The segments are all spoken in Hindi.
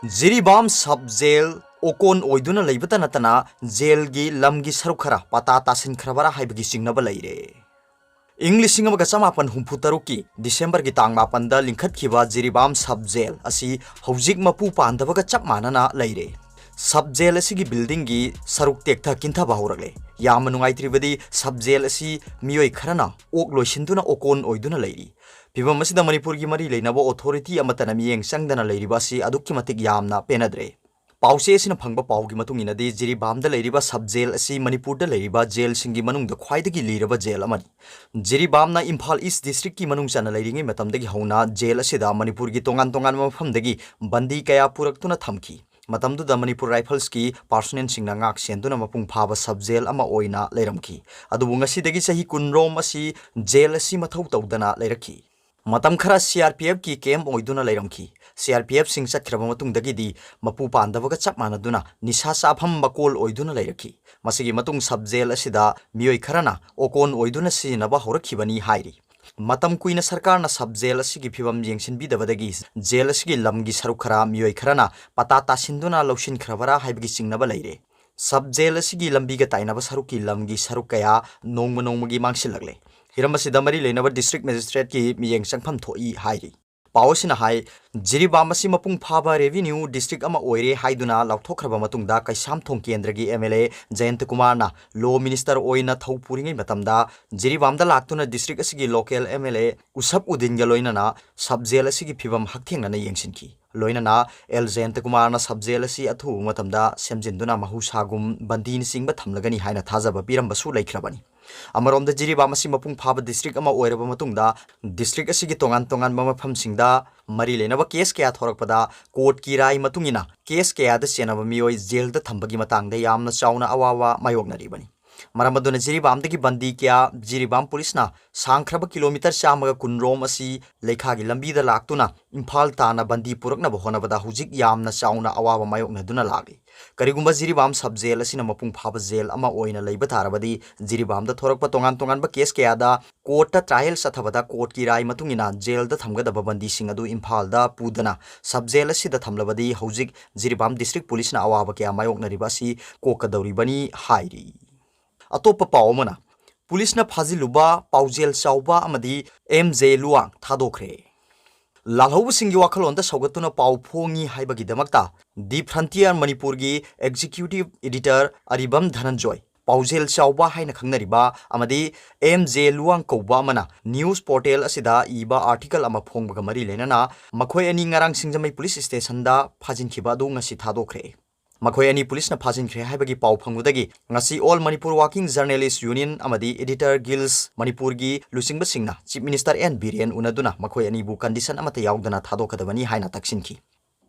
जिरीबाम सब जेल ओकोन ओइदुना लेबता नतना जेल गी लमगी सरुक खरा पता तासिन खरबरा हाइबगी सिंगनबा लेरे। इंग लिसिंग अमगा चमापन हुम्फु तरुकी दिसंबर की तांग मापनदा लिंखतखिबा जिरीबाम सब जेल असी हौजिक मपु पांदबगा चप मानना लेरे। सब जेल असिगी बिल्डिंग की सरुक तेक्था किंथाबा हौरगले याम नुंगाइत्रिबदी सब जेल असी मियोय खरना ओक लोइसिंदुना ओकोन ओइदुना लेरी। फिवम असिदा मणिपुर की मरी लेनबो अथॉरिटी अमतना मियेंग संगदना लेरिबासी अदुक्की मतिक यामना पेनद्रे। पाउसे असिना फंगबा पाउगी मतुंग इनदी जिरीबामदा लेरिबा सब जेल असी मणिपुरदा लेरिबा जेल सिंगी मनुंगदा ख्वाइदगी लीरबा जेल अमनी। जिरीबामना इम्फाल ईस्ट डिस्ट्रिक्ट की मनुंग चना लेरिंगे मतमदगी हौना जेल असिदा मणिपुर की तोंगान तोंगान मफमदगी बंदी कया पुरक्तुना थमकी। मतमदुदा मणिपुर राइफल्स की पार्सोनेल सिंगना ngak सेंदुना मपुंग फाबा सब जेल अमा ओइना लेरमकी। अदुबु ngasiदगी सही कुनरोम असी जेल असी मथौ तौदना लेरखी। मतम खरा सीआरपीएफ की कैम्प ओइदुना लेरमखी। सीआरपीएफ सिंग चखरबा मतुंगदगिदी मपु पांदबगा चप मानदुना निशा चाफम बकोल ओइदुना लेरखी। मसिगी मतुंग सब जेल असिदा मियोय खरना ओकोन ओइदुना सिनबा हौरखिबनी हाइरी। मतम कुइना सरकार सब जेल असिगी फिवम येंसिनबिदबदगी जेल असिगी लमगी सरुक खरा मियोय खरना पता तासिंदुना लौसिन खरबरा हाइबगी सिंगनबा लेरे। सब जेल असिगी लंबीगा ताइनबा सरुकी लमगी सरुक कया नोंग नोंगगी मांगसिलगले। हिरम असिदा मरी लेनबा डिस्ट्रिक्ट मजिस्ट्रेट की मियेंग संगफम थोई हाइरी। पावसिना हाई जिरीबाम असी मपुंग फाबा रेवेन्यू डिस्ट्रिक्ट अमा ओइरे हाइदुना लाउथोखरबा मतुंगदा कैसामथोंग केंद्र की एमएलए जयंत कुमार ना लॉ मिनिस्टर ओइना थौपुरिंगै मतमदा जिरीबामदा लाक्तुना डिस्ट्रिक्ट असिगी लोकल एमएलए उसप उदिनगा लोइनना सब जेल असिगी फिवम हकथेंगना येंसिनकी। लोइनना एल जयंत कुमार ना सब जेल असी अथु मतमदा सेमजिंदुना महूसागुम बंदीन सिंगबा थमलगनी हाइना थाजबा पिरंबसु लेख्रबनी। अमरोमदा जिरीबाम असी मपुंग फाबा डिस्ट्रिक्ट अमा ओइरबा मतुंगदा डिस्ट्रिक्ट असिगी तोंगान तोंगान मफमसिंगदा मरी लेनबा केस कया थोरकपदा कोर्ट की राय मतुंगिना केस कयादा चेनबा मियोय जेलदा थंबगी मतंगदा यामना चावना अवावा मायोगनरिबनी। मरमदुना जिरीबामदगी बंदी क्या जिरीबाम पुलिसना सांख्रब किलोमीटर चामगा कुनरोम असी लेखागी लंबीदा लाक्तुना इम्फाल ताना बंदी पुरकनबा होनबदा हुजिक यामना चावना अवावा मायोगनदुना लागे। करिगुंबा जिरीबाम सब जेल असिना मपुंग फाबा जेल अमा ओइना लैबा तारबदी जिरीबामदा थोरकपा तोंगान तोंगानबा केस कयादा कोर्टा ट्रायल सथबदा कोर्ट की राय मतुंगिना जेलदा थमगदबा बंदीसिंग अदु इम्फालदा पुदना सब जेल असिदा थमलबदी हुजिक जिरीबाम डिस्ट्रिक्ट पुलिसना अवाबा क्या मायोगनरिबासी कोकदौरिबनी हाइरी। अतोप पावमना पुलिसना फाजिलुबा पाउजेल चाउबा अमदी एमजे लुआंग थादोखरे। लालहौबसिंगी वाखलोंदा सौगतुना पाउ फोंगी हाइबगिदमक्ता दि फ्रंटियर मणिपुर की एग्जीक्यूटिव एडिटर अरिबम धनंजय पाउजेल चाउबा हाइना खंगनरिबा अमदी एमजे लुआंग कौबा अमना न्यूज पोर्टल असिदा इबा आर्टिकल अमा फोंगबगा मरी लेनना मखोय अनि ngarang सिंगजमई पुलिस स्टेशनदा फाजिनखिबा दु ngasi थादोखरे। मखोय अनि पुलिसना फाजिनखरे हाइबगी पाउ फंगुदगी ngasi all Manipur working journalist union अमदी एडिटर गिल्स मणिपुर की लुसिंगबा सिंगना चीफ मिनिस्टर एन बीरेन उनदुना मखोय अनि बु कंडीशन अमता यावदना थादोकदबनी हाइना तक्सिनखी।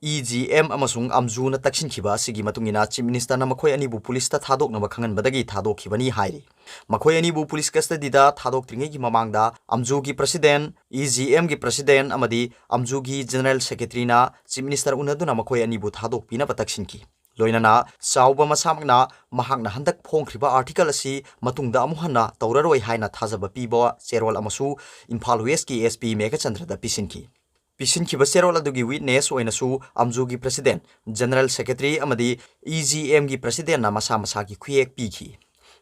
EGM अमसुंग अमजूना तक्सिनखिबा सिगी मतुंगिना चीफ मिनिस्टर ना मखोय अनि बु पुलिस ता थादोकनबा खंगनबदगी थादोखिबनी हाइरी। मखोय अनि बु पुलिस कस्टडीदा थादोक्त्रिंगै की ममांगदा अमजू की प्रेसिडेंट EGM की प्रेसिडेंट अमदी अमजू की जनरल सेक्रेटरी ना चीफ मिनिस्टर उनदुना मखोय अनि बु थादोकपिना तक्सिनखी। लोइनना चाउबा मसामकना महाकना हंदक फोंख्रिबा आर्टिकल असी मतुंगदा अमुहन्ना तौररोय हाइना थाजबा पीबा चेरोल अमसु इम्फाल वेस्ट की SP मेघचंद्रदा पिसिनखी। पिसिनखिबा चेरोल अदुगी विटनेस ओइनसु अमजू की प्रेसिडेंट जनरल सेक्रेटरी अमदी EGM की प्रेसिडेंट ना मसा मसा की खुयेक पीखी।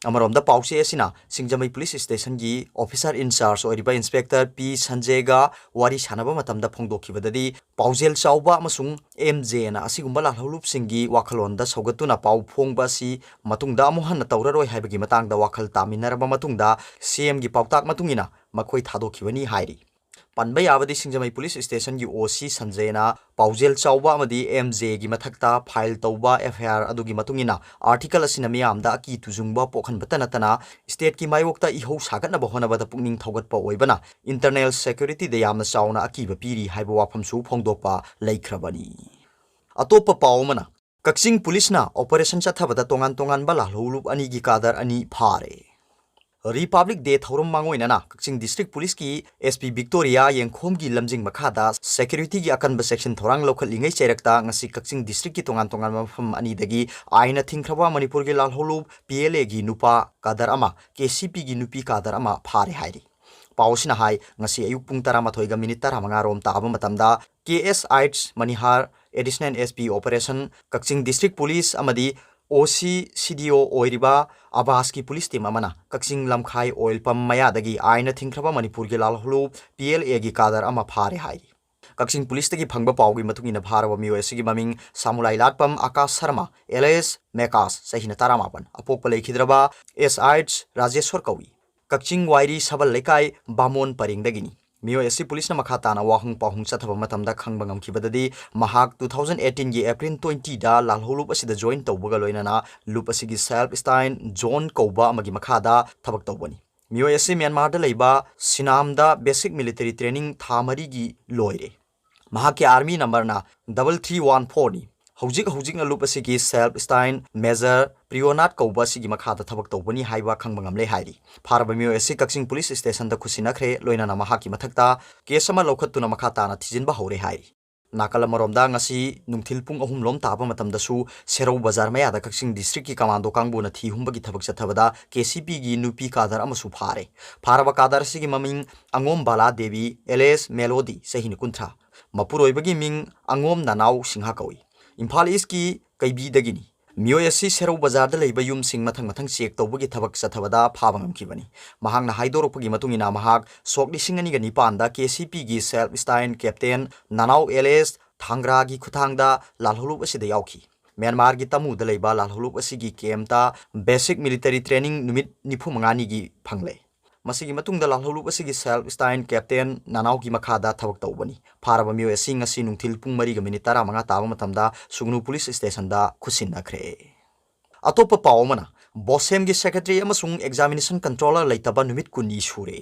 अमरोमदा पाउसे असिना सिंगजमई पुलिस स्टेशन की ऑफिसर इंचार्ज ओरिबा इंस्पेक्टर P संजयगा वारी सानबा मतमदा फोंदोखिबददी पाउजेल चाउबा अमसुंग MJ ना असिगुंबा लालहौलुपसिंगी वाखलोंदा सौगतुना पाउ फोंगबासी मतुंगदा अमुहन्ना तौररोय हाइबगी मतंगदा वाखल तामिनरबा मतुंगदा CM की पाउताक मतुंगिना मखोय थादोखिबनी हाइरी। पनबा यावदी सिंगजमई पुलिस स्टेशन की OC संजयना पाउजेल चाउबा अमदी MJ की मथक्ता फाइल तौबा FIR अदुगी मतुंगिना आर्टिकल असिना मियामदा अकी तुजुंगबा पोखनबता नतना स्टेट की मायोक्ता इहौ सागतनबा होनबदा पुकनिंग थौगतपा ओइबना इंटरनल सिक्योरिटी दे यामना चाउना अकीबा पीरी हाइबा वाफमसु फोंदोकपा लैख्रबनी। अतोप पावमना कक्सिंग पुलिसना ऑपरेशन चथबदा तोंगान तोंगान लालहौलुप अनि की कादर अनि फारे। Republic day थौरम मांगोइनना Kakching district police की SP विक्टोरिया येंखोम की लमजिंग मखादा सिक्योरिटी की अकनब सेक्शन थोरांग लौखलिंगै चेरक्ता ngasi कक्सिंग डिस्ट्रिक्ट की तोंगान तोंगान मफम अनिदगी आइना थिंख्रबा मणिपुर की लालहौलुप PLA की नुपा कादर अमा KCP की नुपी कादर अमा फारे हाइरी। पाउसिना हाई ngasi अयुक पुंग 13:15 रोम ताबा मतमदा KS आइट्स मनिहार additional SP operation Kakching district police अमदी ओसी सीडीओ ओइरिबा आवास की पुलिस टीम अमना कक्चिंग लमखाई ऑयल पंप मयादगी आयन थिंख्रबा मणिपुर के लालहुलु पीएलए की कादर अमा फारे हाई कक्चिंग पुलिस तकी फंगबा पाउगी मतुंगिना भारव मियोसी की ममिंग सामुलाई लाटपम आकाश शर्मा एलएस मेकास सहीना तारामापन अपोक लेखिद्रबा एसआइट्स राजेश्वर कवि कक्चिंग वायरी सबल लेकाई बामोन परिंगदगिनी मियोसी पुलिस मखा ताना वाहुंग पाहुंग चथब मतमदा खंगबा ngamkhibadadi mahak 2018 gi April 20 da lalholup asida join tawbaga loinana lup asigi self stein John Kouba amagi makhada thabak tawbani मियोसी म्यांमार दा लेबा सिनाम दा बेसिक मिलिटरी ट्रेनिंग थामरी gi loire mahak ki army number na 3314 ni हौजिक लुप की सेल्फ स्टाइन मेजर प्रियोनाट कौब की मखाद थबक तौबनी हाइबा खंगबंगमले हाइरी फारब मियोसी कक्चिंग पुलिस स्टेशन दा खुसिनखरे लोइना महाकी मथक्ता केस अमा लौखत्तुना मखा ताना थिजिनबा हौरे हाइरी नाकल मरोमदा ngasi नुंगथिल पुंग अहुम लोम ताबा मतमदसु सेरौ बाजार मयादा कक्चिंग डिस्ट्रिक्ट की कमांडो कांगबुना थी हुंबगी थबक चथबदा केसीपी गी नुपी कादर अमसु फारे फारब कादर सिगी ममिंग अंगोम बाला देवी एलएस मेलोडी सहीन कुंथ्रा मपुरोइबगी मिंग अंगोम नानाव सिंहा कौई इम्फाल ईस्ट की कैबीदगिनी मियोसी सेरौ बाजार दा लेबा युम सिंग मथंग मथंग चेक तौबगी थबक चथबदा फाबा ngamkhibani mahangna haidorokpagi matungina mahak sok lising ani ga nipan da KCP gi self stein captain nanau LS thangra gi khuthangda lalholup asida yauki Myanmar gi tamu da leiba lalholup asigi kemta basic military training numit nifu mangani gi phangle masigi matungda lalholup asigi self stein captain nanau gi makhada thawak tawbani faraba miyo asing asi nungthil pung mari ga minute 15 taba matamda sugnu police station da khusin nakhre atopa pawmana bosem gi secretary amasung examination controller leitaba numit kunni shure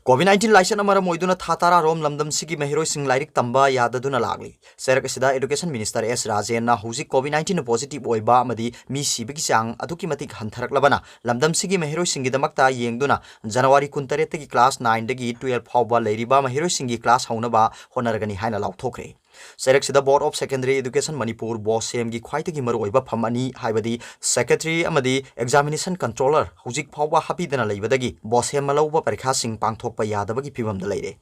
COVID-19 लाइसन अमरम ओइदुना थातारा रोम लमदम सिगी महिरोइ सिंग लाइरिक तंबा याददुना लागली सेरक सिदा एजुकेशन मिनिस्टर एस राजेन ना हुजी COVID-19 पॉजिटिव ओइबा अमदी मी सिबगी चांग अदुकी मतिक हंथरकलबना लमदम सिगी महिरोइ सिंगी दमकता येंगदुना जनवरी 19 तगी क्लास 9 दगी 12 फाउबा लेरिबा महिरोइ सिंगी क्लास हौनबा होनरगनी हाइना लाउथोखरे सेरक सिदा board of secondary education Manipur बोसेम की ख्वाइतगी मरुइबा फमनी हाइबदी सेक्रेटरी अमदी एग्जामिनेशन कंट्रोलर हुजिक फाउबा हापीदना लेबदगी बोसेम मलौबा परीक्षा सिंग पांगथोकपा यादबगी फिबमदा लेरे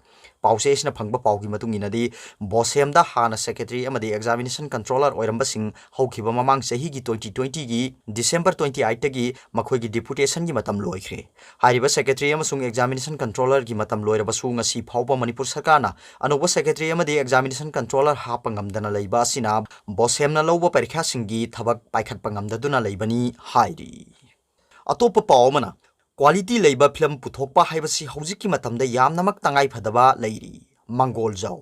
पाउसेसना फंगबा पाउगी मतुंगिनदी बोसेम दा हाना सेक्रेटरी अमदी एग्जामिनेशन कंट्रोलर ओइरंबा सिंग हौखिबा ममांग सही की 2020 की डिसेंबर 28 तगी मखोइगी डिपुटेशन की मतम लोइख्रे हारिबा सेक्रेटरी अमसुंग एग्जामिनेशन कंट्रोलर की मतम लोइरबसु ngasi फाउबा मणिपुर सरकारना अनोबा सेक्रेटरी अमदी एग्जामिनेशन कंट्रोलर हापंगमदना लेबा सिना बोसेमना लौबा परीक्षा सिंगी थबक पाइखटपंगमदुना लेबनी हाइरी अतोप पावमना क्वालिटी लेबा फिल्म पुथोकपा हाइबसी हौजिकी मतमदा यामनमक तंगाई फदबा लेरी मंगोल जाओ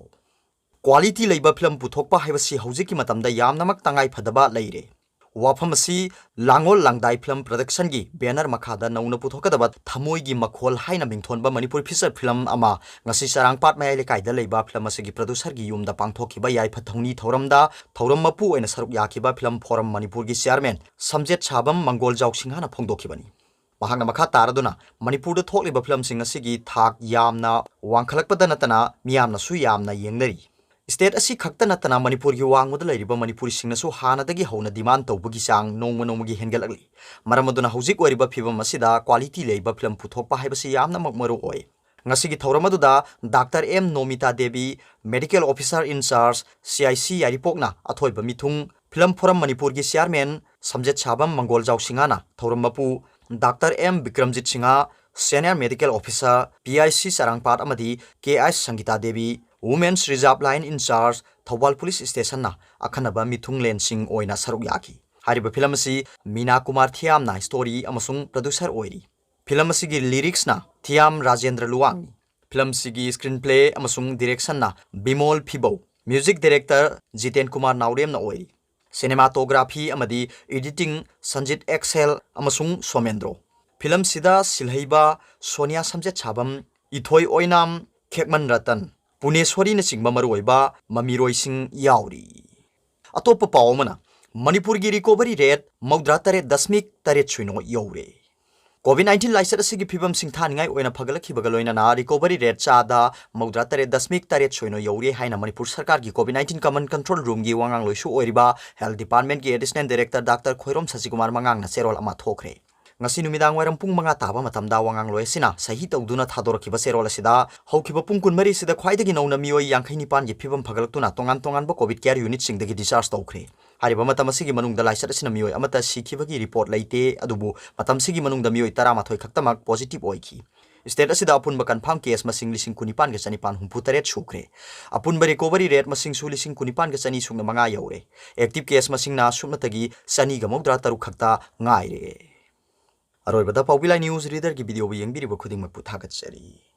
क्वालिटी लेबा फिल्म पुथोकपा हाइबसी हौजिकी मतमदा यामनमक तंगाई फदबा लेरे वाफमसी लांगोल लांगदाई फिल्म प्रोडक्शन की बैनर मखादा नौना पुथोकदबा थमोई की मखोल हाइना मिंगथोनबा मणिपुर फीचर फिल्म अमा ngasi sarangpat mayai lekai da leiba film asigi producer gi yumda pangthokiba yai phathongni thoramda thoram mapu oina saruk yakiba film forum manipur gi chairman samjet sabam mangol jaw singha na phongdokhibani mahangna makha taraduna manipur da thokliba film sing asigi thak yamna wangkhalakpada natana miyamna su yamna yengnari state असी खक्ता नतना मणिपुर की वांगमद लेरिबा मणिपुरी सिंगनसु हानादगी हौना डिमांड तौबगी चांग नोंगमनोंगी हेंगलगली मरमदुना हौजिक ओरिबा फिबम असिदा क्वालिटी लेबा फिल्म पुथोकपा हाइबसी यामना मकमरो ओय ngasi gi thauramadu doctor M Nomita Devi medical officer in charge CIC यारिपोकना अथोइबा मिथुंग फिल्म फोरम मणिपुर की चेयरमैन समजेत साबम मंगोल जाव सिंगाना थौरमपु doctor M Vikramjit Sinha senior medical officer PIC सरंगपाट अमदी KS Sangeeta Devi women's reserve line in charge Thoubal police station ना अखनबा मिथुंग लेंसिंग ओइना सरुक याकी हारिबा फिल्म असि मीना कुमार थियाम ना स्टोरी अमसुंग प्रोड्यूसर ओइरी फिल्म असि गी लिरिक्स ना थियाम राजेंद्र लुवांग फिल्म असि गी स्क्रीन प्ले अमसुंग डायरेक्शन ना बिमोल फिबो म्यूजिक डायरेक्टर जितेन कुमार नाउरेम ना ओइरी सिनेमाटोग्राफी अमदी एडिटिंग संजित एक्सेल अमसुंग सोमेंद्रो फिल्म सिदा सिलहैबा सोनिया समजेत छाबम इथोई ओइनाम खेकमन रतन पुनेश्वरी न चिंगबा मरुइबा ममीरोइसिंग याउरी अतोप पावमना मणिपुर की रिकवरी रेट 93.8 यौरे COVID-19 लाइसर असिगी फिबम सिंथानिंगाई ओइना फगलखिबगा लोइना रिकवरी रेट चादा 93.8 यौरे हाइना मणिपुर सरकार की COVID-19 कमन कंट्रोल रूम की वांगांग लोइसु ओइरिबा हेल्थ डिपार्टमेंट की additional director doctor Khoirom Sachikumar मंगांगना सेरोल अमा थोखरे ngasi numidang wairam pung manga taba matamda wangang loi sina sahi tawduna thadorkiba serol asida haukiba pung kunmari sida khwaidagi nौना मियोई 59 gi phibam phagaltuna tongan tongan ba covid care unit singdagi discharge tawkhre hariba matam asigi manungda laisat asina मियोई amata sikhibagi report laite adubu matam sigi manungda मियोई 13 khaktamak positive oiki state asida apunba confirm case masing lising kunipan ga chanipan humputaret sukre apunba recovery rate masing su lising kunipan ga chani sungna manga yaure active case masing na sumnatagi chani ga mogdra taru khakta ngai re अरोइबदा पाउबिला न्यूज रीडर की वीडियो यंगबिरिबो खुदिंग मपु थागतसरी